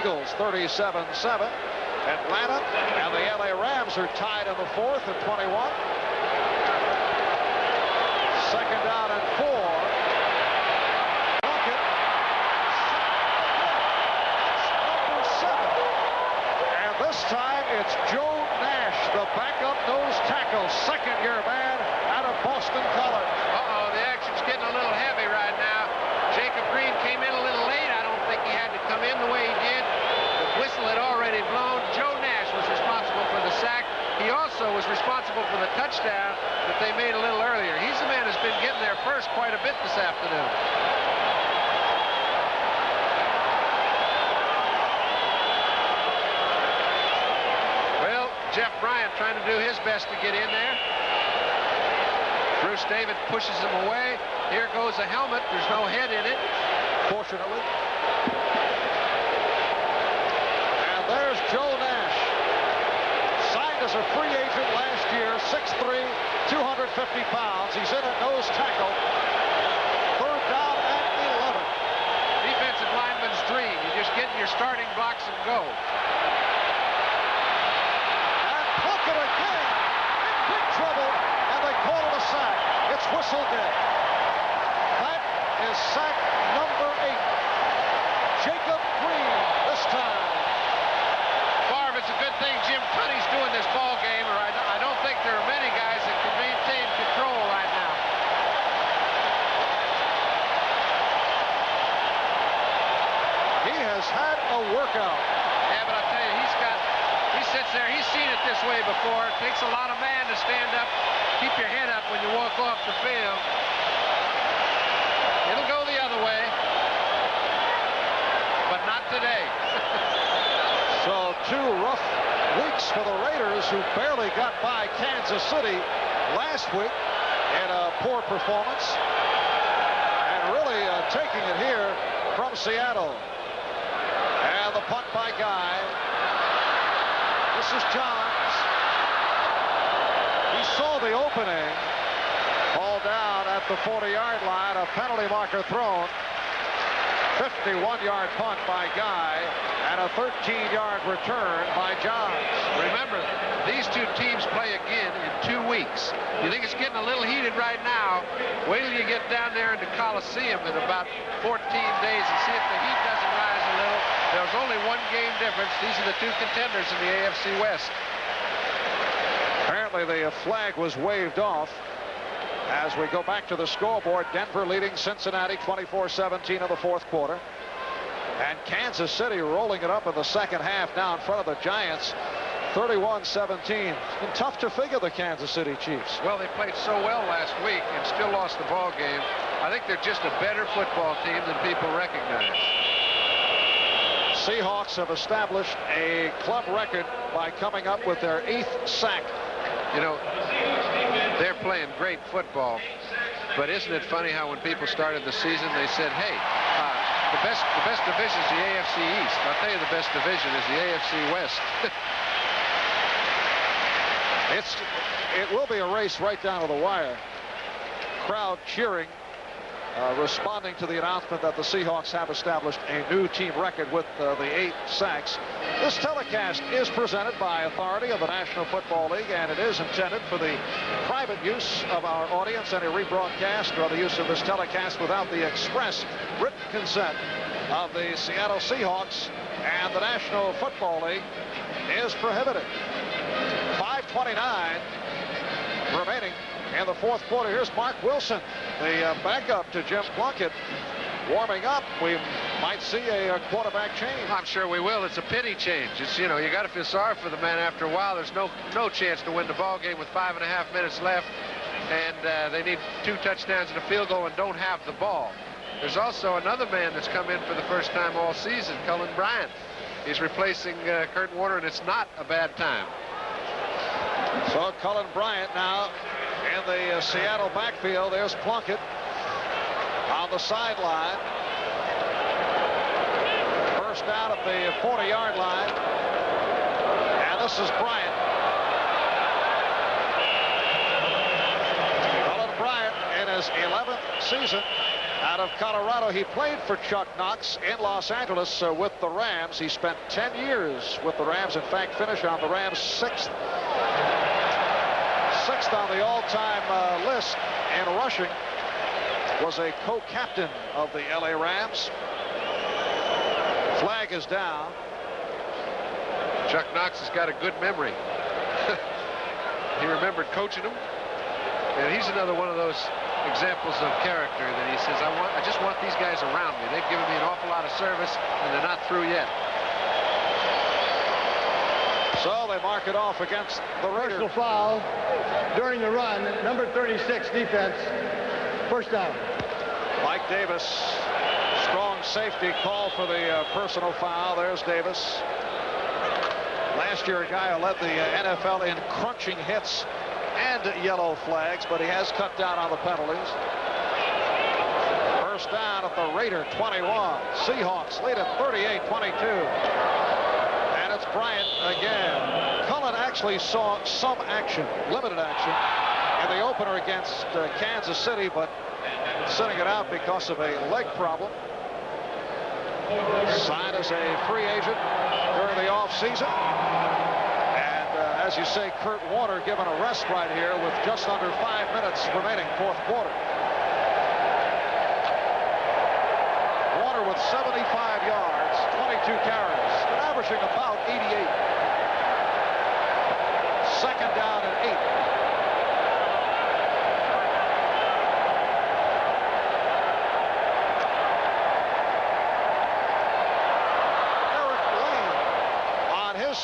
Eagles 37-7. Atlanta and the LA Rams are tied in the fourth at 21. Second down and 4. Plunkett. Number 7. And this time it's Joe Nash, the backup nose tackle, second-year man out of Boston College. Uh-oh, the action's getting a little heavy right now. Jacob Green came in a little late. I don't think he had to come in the way he did. The whistle had already blown. Joe Nash was responsible for the sack. He also was responsible for the touchdown that they made a little earlier. He's the man who's been getting there first quite a bit this afternoon. Well, Jeff Bryant trying to do his best to get in there. Bruce David pushes him away. Here goes a helmet. There's no head in it, fortunately. And there's Joe Nash. Signed as a free agent last year, 6'3", 250 pounds. He's in at nose tackle. Third down and 11. Defensive lineman's dream. You just get in your starting box and go. And Plunkett again in big trouble, and they call it a sack. It's whistled in. That is sack number 8. Jacob Green this time. Bahr, it's a good thing Jim Plunkett doing this ball game, or I don't think there are many guys that can maintain control right now. He has had a workout. Yeah, but I tell you, he sits there, he's seen it this way before. It takes a lot of man to stand up, keep your head up when you walk off the field. It'll go the other way, but not today. So 2 rough weeks for the Raiders, who barely got by Kansas City last week in a poor performance, and really taking it here from Seattle. And the punt by Guy. This is Johns. He saw the opening. Ball down at the 40-yard line. A penalty marker thrown. 51-yard punt by Guy, and a 13-yard return by Johns. Remember, these two teams play again in 2 weeks. You think it's getting a little heated right now? Wait till you get down there in the Coliseum in about 14 days and see if the heat doesn't rise a little. There's only 1 game difference. These are the 2 contenders in the AFC West. Apparently the flag was waved off. As we go back to the scoreboard, Denver leading Cincinnati 24-17 in the fourth quarter. And Kansas City rolling it up in the second half, now in front of the Giants, 31-17. It's been tough to figure the Kansas City Chiefs. Well, they played so well last week and still lost the ball game. I think they're just a better football team than people recognize. Seahawks have established a club record by coming up with their 8th sack. You know, they're playing great football, but isn't it funny how when people started the season they said, hey, the best division is the AFC East. I'll tell you, the best division is the AFC West. It will be a race right down to the wire. Crowd cheering, responding to the announcement that the Seahawks have established a new team record with the 8 sacks. This telecast is presented by authority of the National Football League, and it is intended for the private use of our audience. Any rebroadcast or the use of this telecast without the express written consent of the Seattle Seahawks and the National Football League is prohibited. 5:29 remaining in the fourth quarter. Here's Marc Wilson, the backup to Jim Plunkett, warming up. We might see a quarterback change. I'm sure we will. It's a pity change. It's, you know, you got to feel sorry for the man after a while. There's no chance to win the ball game with 5.5 minutes left, and they need 2 touchdowns and a field goal and don't have the ball. There's also another man that's come in for the first time all season, Cullen Bryant. He's replacing Curt Warner, and it's not a bad time. So Cullen Bryant now in the Seattle backfield. There's Plunkett on the sideline. First down at the 40-yard line. And this is Bryant. Cullen Bryant in his 11th season Out of Colorado, he played for Chuck Knox in Los Angeles with the Rams. He spent 10 years with the Rams. In fact, finished on the Rams' sixth on the all-time list in rushing. Was a co-captain of the LA Rams. Flag is down. Chuck Knox has got a good memory. He remembered coaching him, and he's another one of those examples of character that he says, I just want these guys around me. They've given me an awful lot of service, and they're not through yet. So they mark it off against the Raiders. Personal foul during the run, number 36 defense, first down. Mike Davis, strong safety call for the personal foul. There's Davis. Last year, a guy who led the NFL in crunching hits and yellow flags, but he has cut down on the penalties. First down at the Raider 21. Seahawks lead at 38-22. And it's Bryant again. Cullen actually saw some action, limited action, in the opener against Kansas City, but sitting it out because of a leg problem. Signed as a free agent during the offseason. As you say, Curt Warner given a rest right here with just under 5 minutes remaining, fourth quarter. Warner with 75 yards, 22 carries, averaging about 88. Second down and 8. Eric Lane on his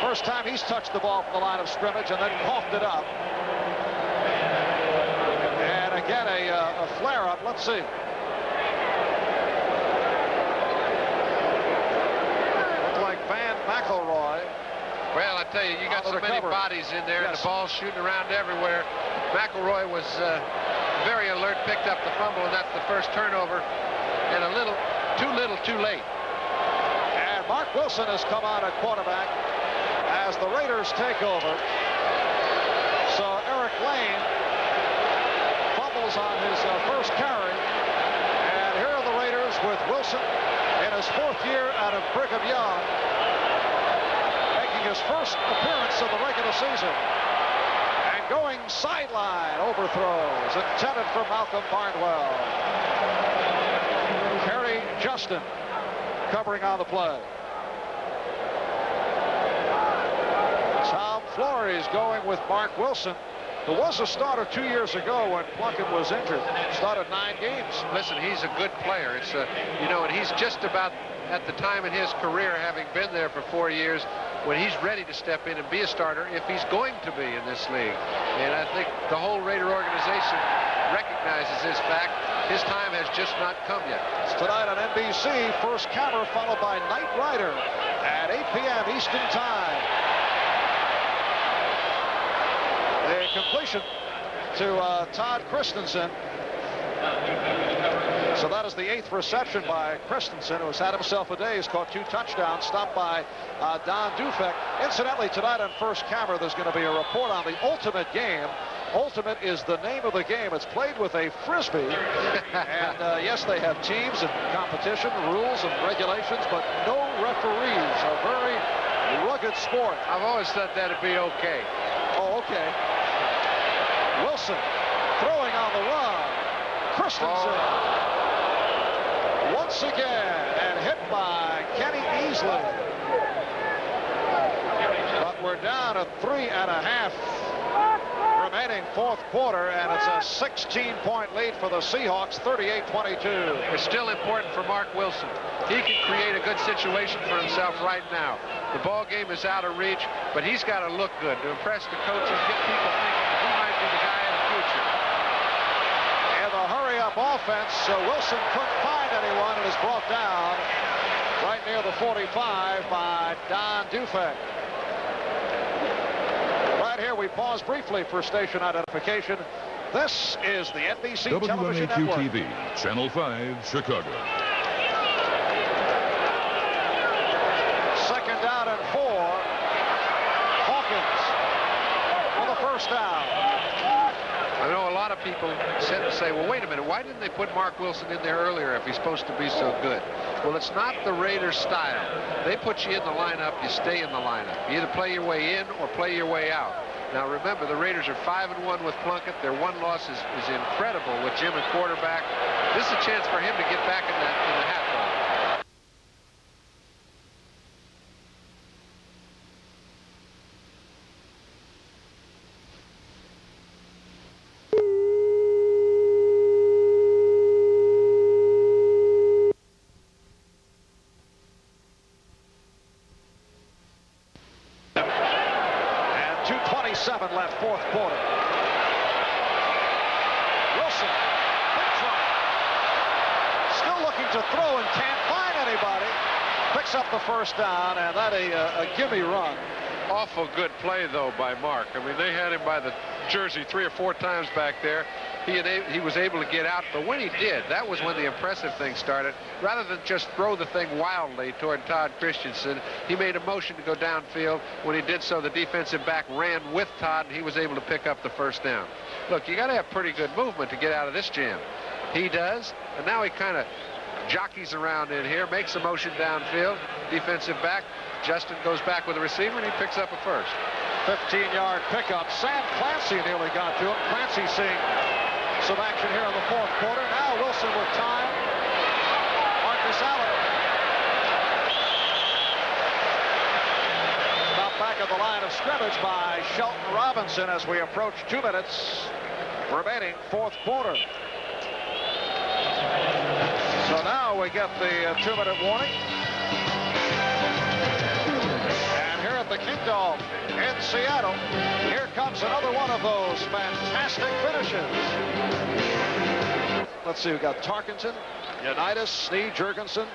first time he's touched the ball from the line of scrimmage and then coughed it up. And again, a flare-up. Let's see. Looks like Van McElroy. Well, I tell you, you got so many bodies in there, and the ball's shooting around everywhere. McElroy was very alert, picked up the fumble, and that's the first turnover. And a little too late. And Marc Wilson has come on at quarterback as the Raiders take over. So Eric Lane fumbles on his first carry. And here are the Raiders with Wilson in his fourth year out of Brigham Young, making his first appearance of the regular season. And going sideline overthrows intended for Malcolm Barnwell. Kerry Justin covering on the play. Tom Flores going with Marc Wilson, who was a starter 2 years ago when Plunkett was injured. Started 9 games. Listen, he's a good player. It's and he's just about at the time in his career, having been there for 4 years, when he's ready to step in and be a starter if he's going to be in this league. And I think the whole Raider organization recognizes this fact. His time has just not come yet. It's tonight on NBC. First camera followed by Knight Rider at 8 p.m. Eastern Time. A completion to Todd Christensen. So that is the 8th reception by Christensen, who has had himself a day. He's caught 2 touchdowns, stopped by Don Dufek. Incidentally, tonight on First Camera, there's going to be a report on the Ultimate game. Ultimate is the name of the game. It's played with a Frisbee. And yes, they have teams and competition, rules and regulations, but no referees. A very rugged sport. I've always thought that'd be okay. Oh, okay. Wilson throwing on the run. Christensen once again and hit by Kenny Easley. But we're down to 3.5 remaining fourth quarter, and it's a 16-point lead for the Seahawks, 38-22. It's still important for Marc Wilson. He can create a good situation for himself right now. The ball game is out of reach, but he's got to look good to impress the coaches, get people thinking that he might be the guy in the future. And the hurry-up offense, Wilson couldn't find anyone and is brought down right near the 45 by Don Dufek. Right here, we pause briefly for station identification. This is the NBC Television Network. WMAQ-TV, Channel 5, Chicago. Second down and 4. Hawkins for the first down. I know a lot of of people say, well, wait a minute, why didn't they put Marc Wilson in there earlier if he's supposed to be so good? Well, it's not the Raiders' style. They put you in the lineup, you stay in the lineup. You either play your way in or play your way out. Now, remember, the Raiders are 5-1 with Plunkett. Their one loss is incredible with Jim at quarterback. This is a chance for him to get back in the hat ball. Left, fourth quarter. Wilson, big try. Still looking to throw and can't find anybody. Picks up the first down, and that a gimme run. Awful good play, though, by Marc. I mean, they had him by the jersey 3 or 4 times back there. He was able to get out, but when he did, that was when the impressive thing started. Rather than just throw the thing wildly toward Todd Christensen, he made a motion to go downfield. When he did so, the defensive back ran with Todd, and he was able to pick up the first down. Look, you got to have pretty good movement to get out of this jam. He does, and now he kind of jockeys around in here, makes a motion downfield. Defensive back, Justin goes back with the receiver, and he picks up a first. 15-yard pickup. Sam Clancy nearly got to him. Clancy seeing some action here in the fourth quarter. Now Wilson with time. Marcus Allen. About back at the line of scrimmage by Shelton Robinson as we approach 2 minutes remaining, fourth quarter. So now we get the 2-minute warning. And here at the Kingdome in Seattle, here comes another one of those fantastic finishes. Let's see, we've got Tarkenton, Unitas, Snee, Jurgensen,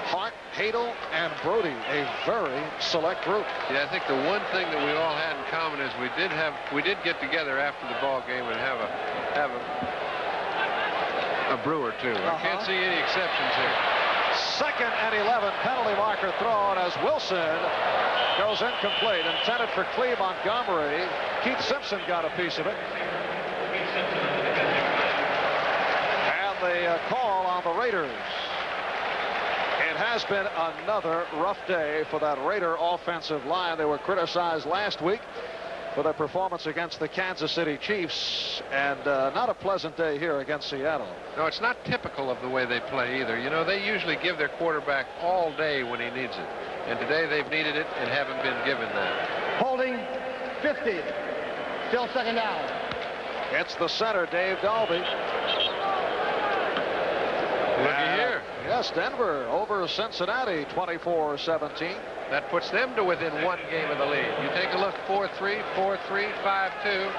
Hart, Hadel, and Brody, a very select group. Yeah, I think the one thing that we all had in common is we did get together after the ball game and have a brew or two. I can't see any exceptions here. 2nd and 11, penalty marker thrown as Wilson goes incomplete, intended for Cleve Montgomery. Keith Simpson got a piece of it. And the call on the Raiders. It has been another rough day for that Raider offensive line. They were criticized last week for their performance against the Kansas City Chiefs, and not a pleasant day here against Seattle. No, it's not typical of the way they play either. You know, they usually give their quarterback all day when he needs it. And today they've needed it and haven't been given that. Holding 50. Still 2nd down. It's the center, Dave Dalby. Looky here. Yes, Denver over Cincinnati, 24-17. That puts them to within 1 game of the lead. You take a look, 4-3, 4-3, 5-2.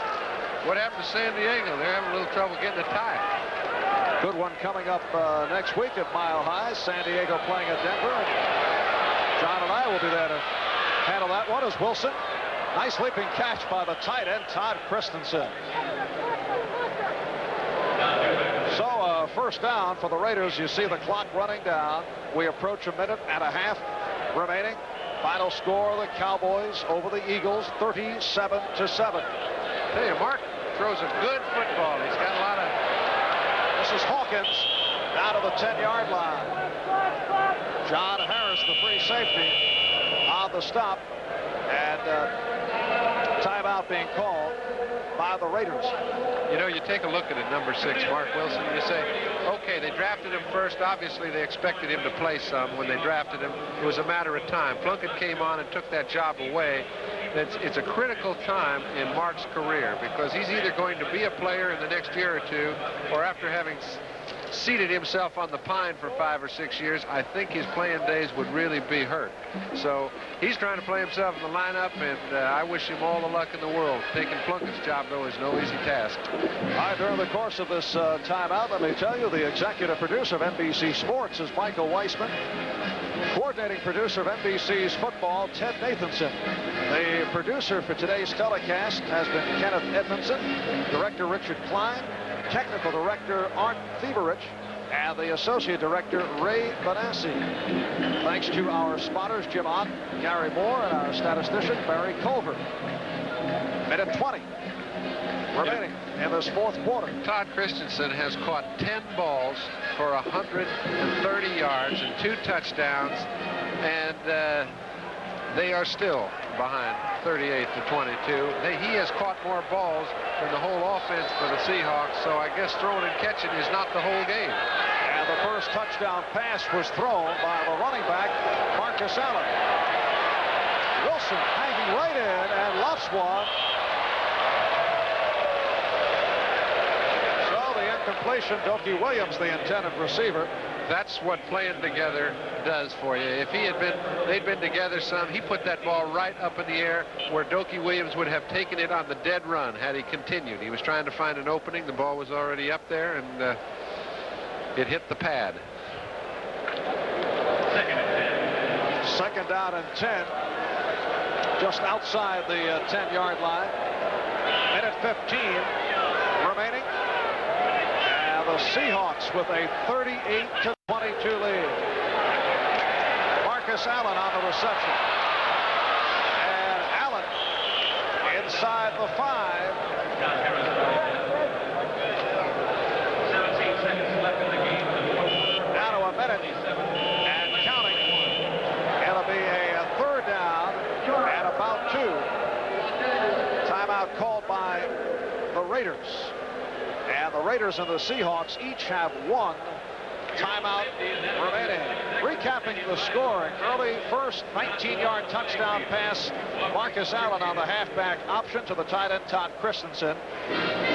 What happened to San Diego? They're having a little trouble getting a tie. Good one coming up next week at Mile High. San Diego playing at Denver. John and I will be there to handle that one as Wilson. Nice leaping catch by the tight end, Todd Christensen. So first down for the Raiders. You see the clock running down. We approach 1.5 minutes remaining. Final score, the Cowboys over the Eagles, 37-7. Hey, Marc throws a good football. He's got a lot of... This is Hawkins down to the 10-yard line. John Harris, the free safety, on the stop, and timeout being called by the Raiders. You know, you take a look at it, number 6, Marc Wilson, and you say, okay, they drafted him first. Obviously, they expected him to play some when they drafted him. It was a matter of time. Plunkett came on and took that job away. It's a critical time in Marc's career because he's either going to be a player in the next year or two, or after having seated himself on the pine for 5 or 6 years, I think his playing days would really be hurt. So he's trying to play himself in the lineup, and I wish him all the luck in the world. Taking Plunkett's job, though, is no easy task. All right, during the course of this timeout, let me tell you, the executive producer of NBC Sports is Michael Weissman. Coordinating producer of NBC's football, Ted Nathanson. The producer for today's telecast has been Kenneth Edmondson, director Richard Klein, technical director Art Thieberich, and the associate director Ray Benassi. Thanks to our spotters Jim Ott, Gary Moore, and our statistician Barry Culver. 1:20 remaining in this fourth quarter. Todd Christensen has caught 10 balls for 130 yards and 2 touchdowns, and they are still behind 38 to 22. He has caught more balls than the whole offense for the Seahawks, so I guess throwing and catching is not the whole game. And the first touchdown pass was thrown by the running back, Marcus Allen. Wilson hanging right in and loves one. So the incompletion, Doki Williams, the intended receiver. That's what playing together does for you. If they'd been together some, he put that ball right up in the air where Doki Williams would have taken it on the dead run had he continued. He was trying to find an opening. The ball was already up there, and it hit the pad. Second down and 10. Just outside the 10-yard line. Minute 15 remaining. And the Seahawks with a 38 to 22 lead. Marcus Allen on the reception. And Allen inside the 5. 17 seconds left in the game. Now to a minute and counting. It'll be a third down at about 2. Timeout called by the Raiders. And the Raiders and the Seahawks each have 1 timeout remaining. Recapping the scoring, early first 19-yard touchdown pass, Marcus Allen on the halfback option to the tight end Todd Christensen.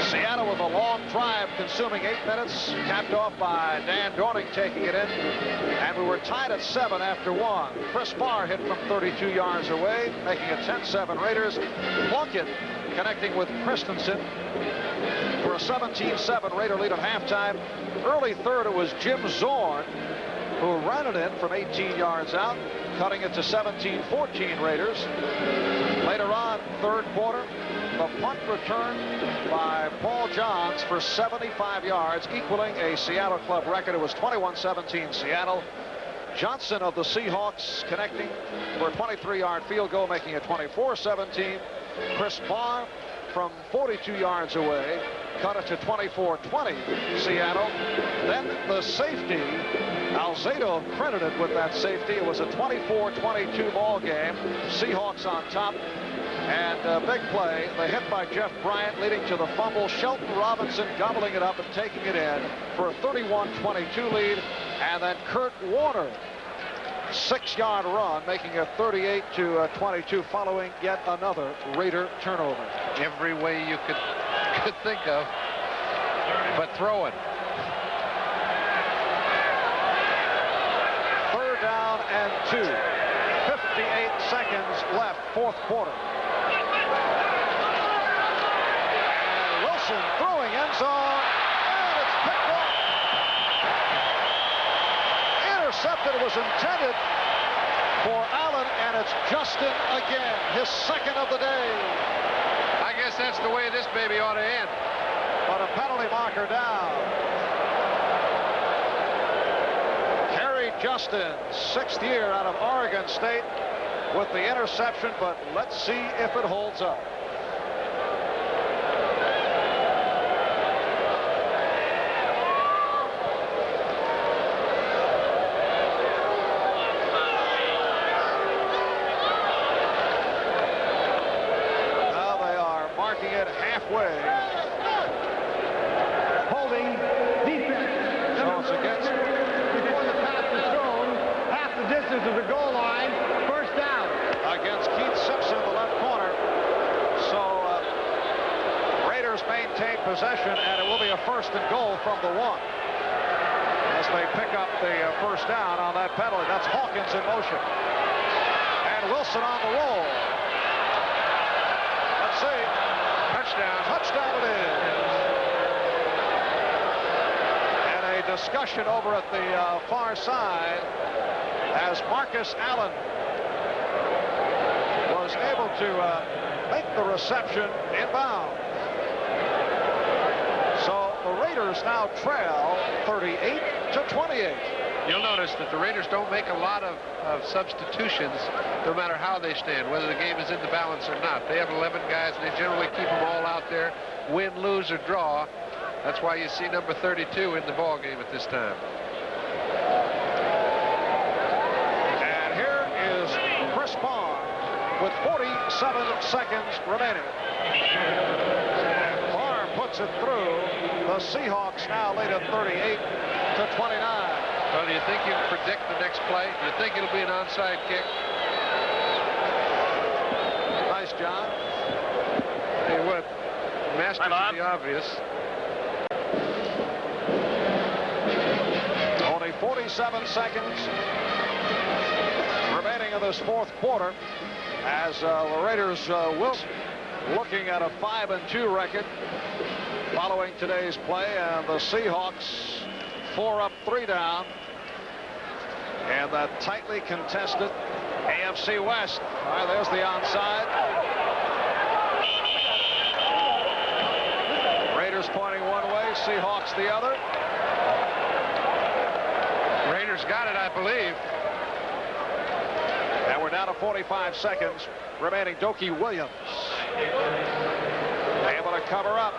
Seattle with a long drive consuming 8 minutes, capped off by Dan Doornink taking it in, and we were tied at 7 after 1. Chris Bahr hit from 32 yards away, making it 10-7 Raiders. Plunkett connecting with Christensen for a 17-7 Raider lead at halftime. Early third, it was Jim Zorn who ran it in from 18 yards out, cutting it to 17-14 Raiders. Later on, third quarter, the punt returned by Paul Johns for 75 yards, equaling a Seattle club record. It was 21-17 Seattle. Johnson of the Seahawks connecting for a 23-yard field goal, making it 24-17. Chris Bahr from 42 yards away cut it to 24-20 Seattle. Then the safety, Alzado credited with that safety. It was a 24-22 ball game. Seahawks on top. And a big play, the hit by Jeff Bryant leading to the fumble. Shelton Robinson gobbling it up and taking it in for a 31-22 lead. And then Curt Warner, 6-yard run, making it 38-22 following yet another Raider turnover. Every way you could think of, but throwing. Third down and 2. 58 seconds left, fourth quarter. And Wilson throwing end zone, and it's picked up. Intercepted. It was intended for Allen, and it's Justin again, his second of the day. I guess that's the way this baby ought to end. But a penalty marker down. Kerry Justin, 6th year out of Oregon State with the interception, but let's see if it holds up. Halfway. Holding defense. So it's against. Before the pass is thrown, half the distance of the goal line, first down. Against Keith Simpson, the left corner. So Raiders maintain possession, and it will be a first and goal from the 1. As they pick up the first down on that penalty. That's Hawkins in motion. And Wilson on the roll. Let's see. Touchdown it is. And a discussion over at the far side as Marcus Allen was able to make the reception inbound. So the Raiders now trail 38-28. You'll notice that the Raiders don't make a lot of substitutions no matter how they stand, whether the game is in the balance or not. They have 11 guys, and they generally keep them all out there, win, lose, or draw. That's why you see number 32 in the ball game at this time. And here is Chris Bahr with 47 seconds remaining. Bahr puts it through. The Seahawks now lead at 38-29. Well, do you think you can predict the next play? Do you think it'll be an onside kick? Nice, John. Hey, what? Masters of the obvious. Only 47 seconds remaining in this fourth quarter as the Raiders will looking at a 5-2 record following today's play, and the Seahawks 4 up, 3 down. And that tightly contested AFC West. All right, there's the onside. Raiders pointing one way, Seahawks the other. Raiders got it, I believe. And we're down to 45 seconds remaining. Doki Williams able to cover up.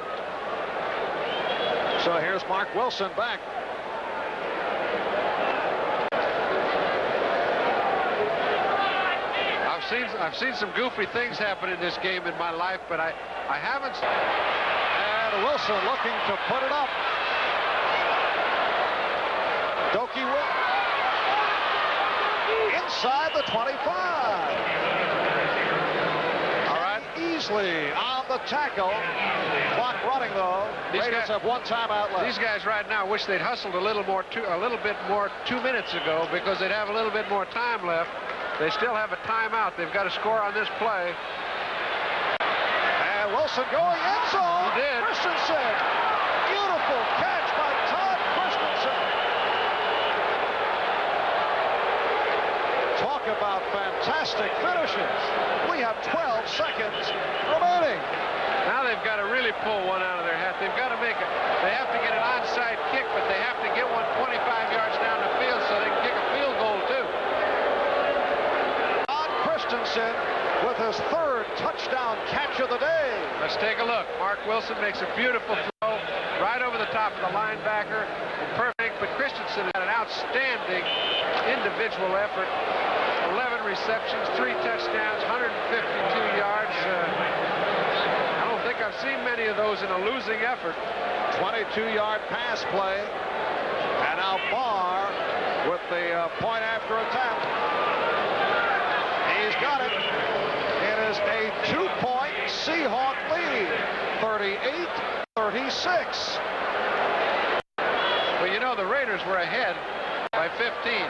So here's Marc Wilson back. I've seen some goofy things happen in this game in my life, but I haven't. And Wilson looking to put it up. Doki Williams inside the 25. All right, easily on the tackle. Clock running though. Raiders have one timeout left. These guys right now wish they'd hustled a little bit more 2 minutes ago, because they'd have a little bit more time left. They still have a timeout. They've got to score on this play. And Wilson going end zone. He did. Christensen. Beautiful catch by Todd Christensen. Talk about fantastic finishes. We have 12 seconds remaining. Now they've got to really pull one out of their hat. They've got to make it. They have to get an onside kick, but they have to get one 25 yards down the field so they can kick a field goal too. Christensen with his third touchdown catch of the day. Let's take a look. Marc Wilson makes a beautiful throw right over the top of the linebacker. Perfect, but Christensen had an outstanding individual effort. 11 receptions, 3 touchdowns, 152 yards. I don't think I've seen many of those in a losing effort. 22-yard pass play. And now Bahr with the point after attempt. He's got it. It is a 2-point Seahawk lead, 38-36. Well, you know, the Raiders were ahead by 15.